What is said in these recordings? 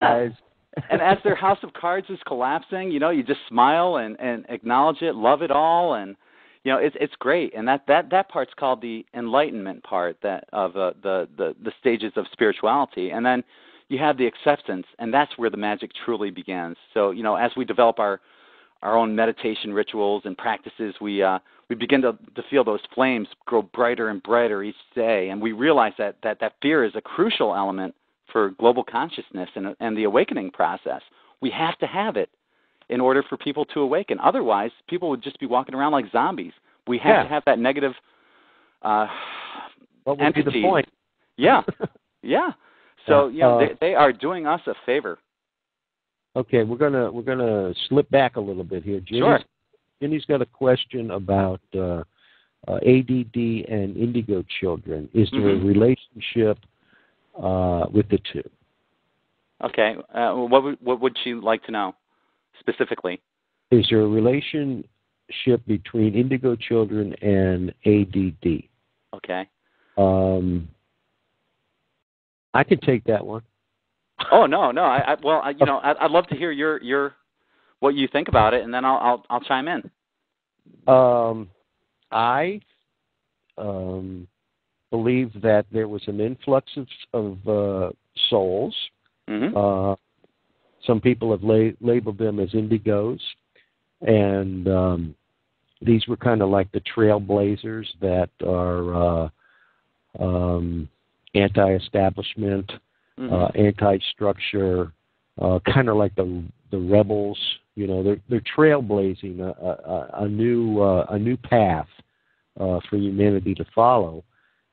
guys. And as their house of cards is collapsing, you just smile and acknowledge it, love it all, and it's great. And that part's called the enlightenment part of the stages of spirituality. And then you have the acceptance, and that's where the magic truly begins. So as we develop our own meditation rituals and practices, we begin to feel those flames grow brighter and brighter each day, and we realize that fear is a crucial element for global consciousness and the awakening process. We have to have it in order for people to awaken. Otherwise, people would just be walking around like zombies. We have to have that negative what would entity. be the point? Yeah, yeah. So they are doing us a favor. Okay, we're gonna slip back a little bit here. Ginny's got a question about ADD and indigo children. Is there a relationship with the two? Okay, what would she like to know specifically? Is there a relationship between indigo children and ADD? Okay. I can take that one. Oh no! I'd love to hear your what you think about it, and then I'll chime in. I believe that there was an influx of souls. Mm-hmm. Some people have labeled them as indigos, and these were kind of like the trailblazers that are anti-establishment, anti-structure, kind of like the rebels. They're trailblazing a new path for humanity to follow,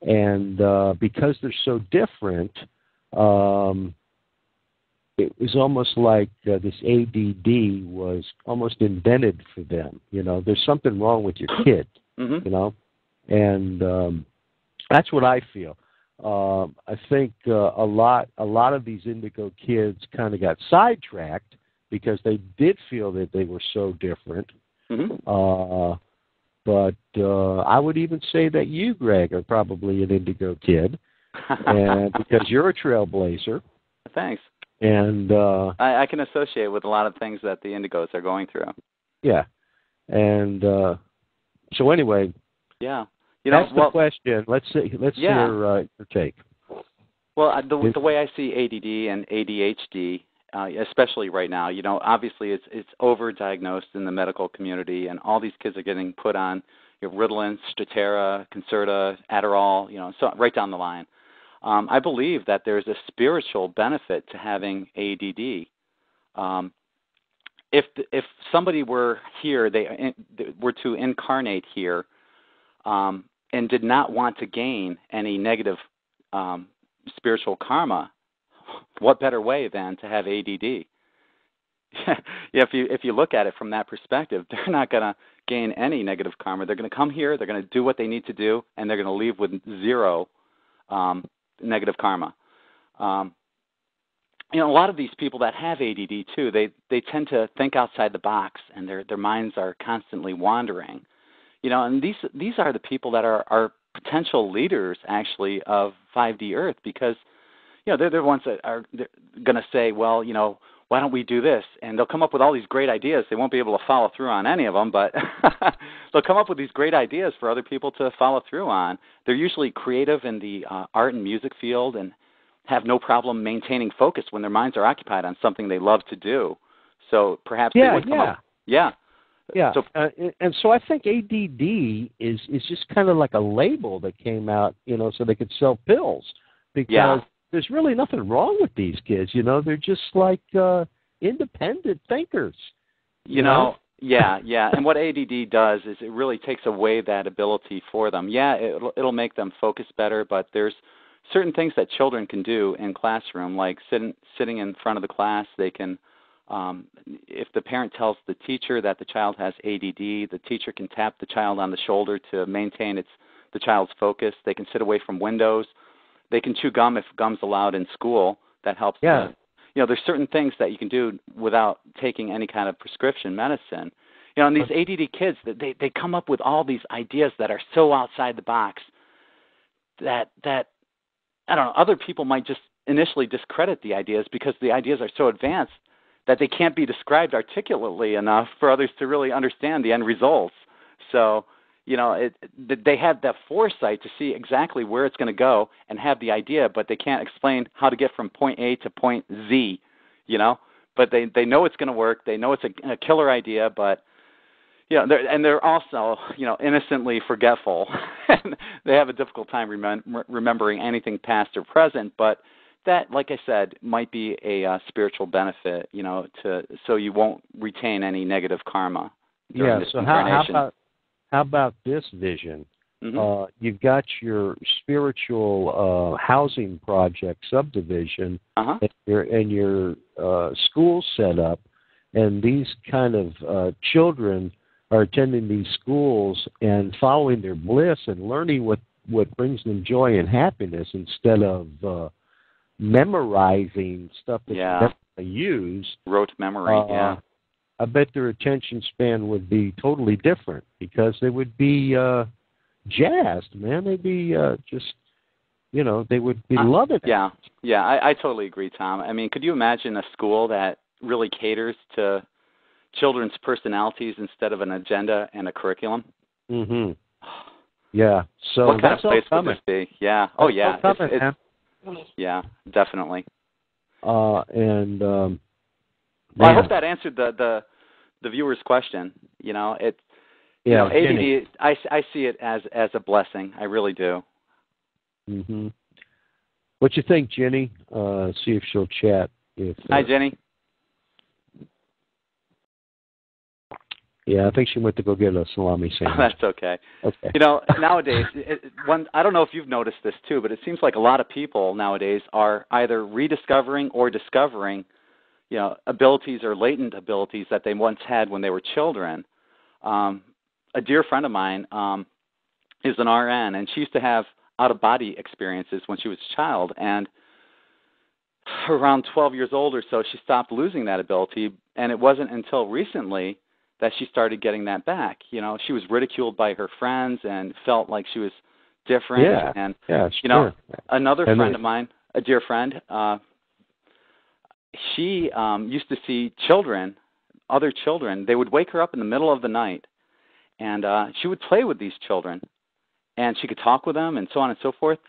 and because they're so different, it was almost like this ADD was almost invented for them. There's something wrong with your kid. And that's what I feel. I think a lot of these indigo kids kind of got sidetracked because they did feel that they were so different. But I would even say that you, Greg, are probably an indigo kid, and because you're a trailblazer. Thanks. And I can associate with a lot of things that the indigos are going through. Yeah. And so anyway. Yeah. That's the question. Let's hear your take. Well, the way I see ADD and ADHD, especially right now, obviously it's overdiagnosed in the medical community, and all these kids are getting put on Ritalin, Strattera, Concerta, Adderall, so right down the line. I believe that there's a spiritual benefit to having ADD. If somebody were here, they were to incarnate here, and did not want to gain any negative spiritual karma, what better way than to have ADD? If you look at it from that perspective, they're not going to gain any negative karma. They're going to come here, they're going to do what they need to do, and they're going to leave with zero negative karma. A lot of these people that have ADD too, they tend to think outside the box, and their minds are constantly wandering. And these are the people that are potential leaders, actually, of 5D Earth, because, they're the ones that are going to say, well, why don't we do this? And they'll come up with all these great ideas. They won't be able to follow through on any of them, but they'll come up with these great ideas for other people to follow through on. They're usually creative in the art and music field and have no problem maintaining focus when their minds are occupied on something they love to do. So perhaps they would come up. Yeah. Yeah, and so I think ADD is just kind of like a label that came out, so they could sell pills, because there's really nothing wrong with these kids. They're just like independent thinkers. Yeah. And what ADD does is it really takes away that ability for them. Yeah, it'll make them focus better, but there's certain things that children can do in classroom, like sitting in front of the class. They can. If the parent tells the teacher that the child has ADD, the teacher can tap the child on the shoulder to maintain the child's focus. They can sit away from windows. They can chew gum if gum's allowed in school. That helps. Yeah. There's certain things that you can do without taking any kind of prescription medicine. And these ADD kids, they come up with all these ideas that are so outside the box that I don't know, other people might just initially discredit the ideas because the ideas are so advanced that they can't be described articulately enough for others to really understand the end results. So, they have that foresight to see exactly where it's going to go and have the idea, but they can't explain how to get from point A to point Z, But they know it's going to work. They know it's a killer idea, but they're also, innocently forgetful. They have a difficult time remembering anything past or present, but that, like I said, might be a spiritual benefit, so you won't retain any negative karma during this incarnation. How about this vision? Mm-hmm. You've got your spiritual housing project subdivision, uh-huh. and your school set up, and these kind of children are attending these schools and following their bliss and learning what brings them joy and happiness instead of memorizing stuff that they use. Rote memory, I bet their attention span would be totally different because they would be jazzed, man. They'd be they would be loving it. Yeah, I totally agree, Tom. I mean, could you imagine a school that really caters to children's personalities instead of an agenda and a curriculum? Mm-hmm. Yeah. So what kind of place would this be? Yeah. Oh, yeah. Yeah, definitely. Well, I hope that answered the viewer's question. ADD. I see it as a blessing. I really do. Mm-hmm. What you think, Jenny? See if she'll chat. Hi, Jenny. Yeah, I think she went to go get a salami sandwich. That's okay. Okay. Nowadays, I don't know if you've noticed this too, but it seems like a lot of people nowadays are either rediscovering or discovering, abilities or latent abilities that they once had when they were children. A dear friend of mine is an RN, and she used to have out-of-body experiences when she was a child, and around 12 years old or so, she stopped losing that ability, and it wasn't until recently that she started getting that back. She was ridiculed by her friends and felt like she was different. Another friend of mine, a dear friend, she used to see other children. They would wake her up in the middle of the night, and she would play with these children, and she could talk with them and so on and so forth.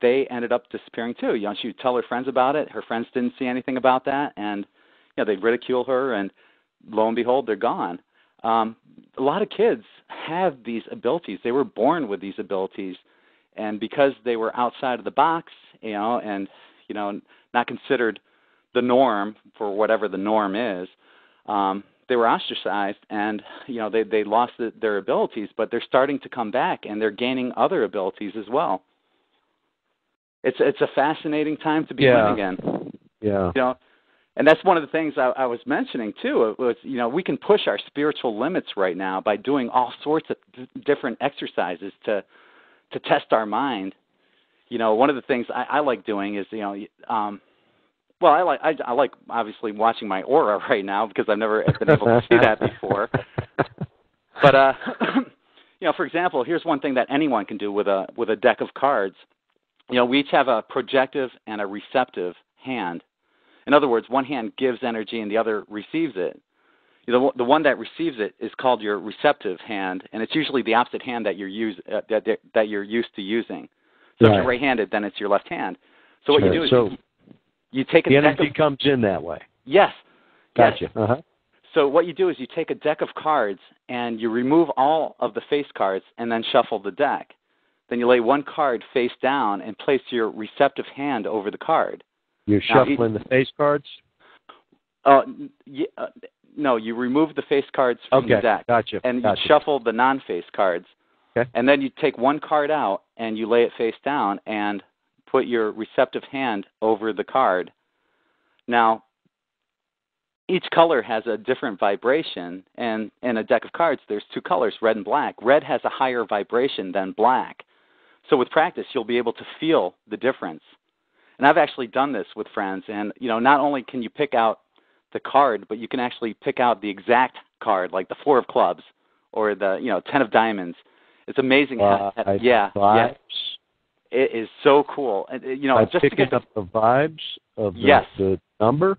They ended up disappearing too. She would tell her friends about it. Her friends didn't see anything about that, and they'd ridicule her, and lo and behold, they're gone. A lot of kids have these abilities. They were born with these abilities, and because they were outside of the box, and not considered the norm for whatever the norm is, they were ostracized, and they lost their abilities. But they're starting to come back, and they're gaining other abilities as well. It's a fascinating time to be born again. Yeah. And that's one of the things I was mentioning, too. It was, we can push our spiritual limits right now by doing all sorts of different exercises to test our mind. One of the things I like doing is, I like obviously watching my aura right now because I've never been able to see that before. But, for example, here's one thing that anyone can do with a deck of cards. We each have a projective and a receptive hand. In other words, one hand gives energy and the other receives it. The one that receives it is called your receptive hand, and it's usually the opposite hand that you're used to using. So if you're right-handed, then it's your left hand. So what you do is you take a the deck energy comes in that way. Yes. Gotcha. Yes. Uh-huh. So what you do is you take a deck of cards and you remove all of the face cards and then shuffle the deck. Then you lay one card face down and place your receptive hand over the card. You're shuffling the face cards? No, you remove the face cards from the deck. Gotcha. And you shuffle the non-face cards. Okay. And then you take one card out and you lay it face down and put your receptive hand over the card. Now, each color has a different vibration, and in a deck of cards, there's two colors, red and black. Red has a higher vibration than black. So with practice, you'll be able to feel the difference. And I've actually done this with friends, and not only can you pick out the card, but you can actually pick out the exact card, like the 4 of clubs or the 10 of diamonds. It's amazing. It is so cool. And, By just to picking get up the vibes of yes. the number.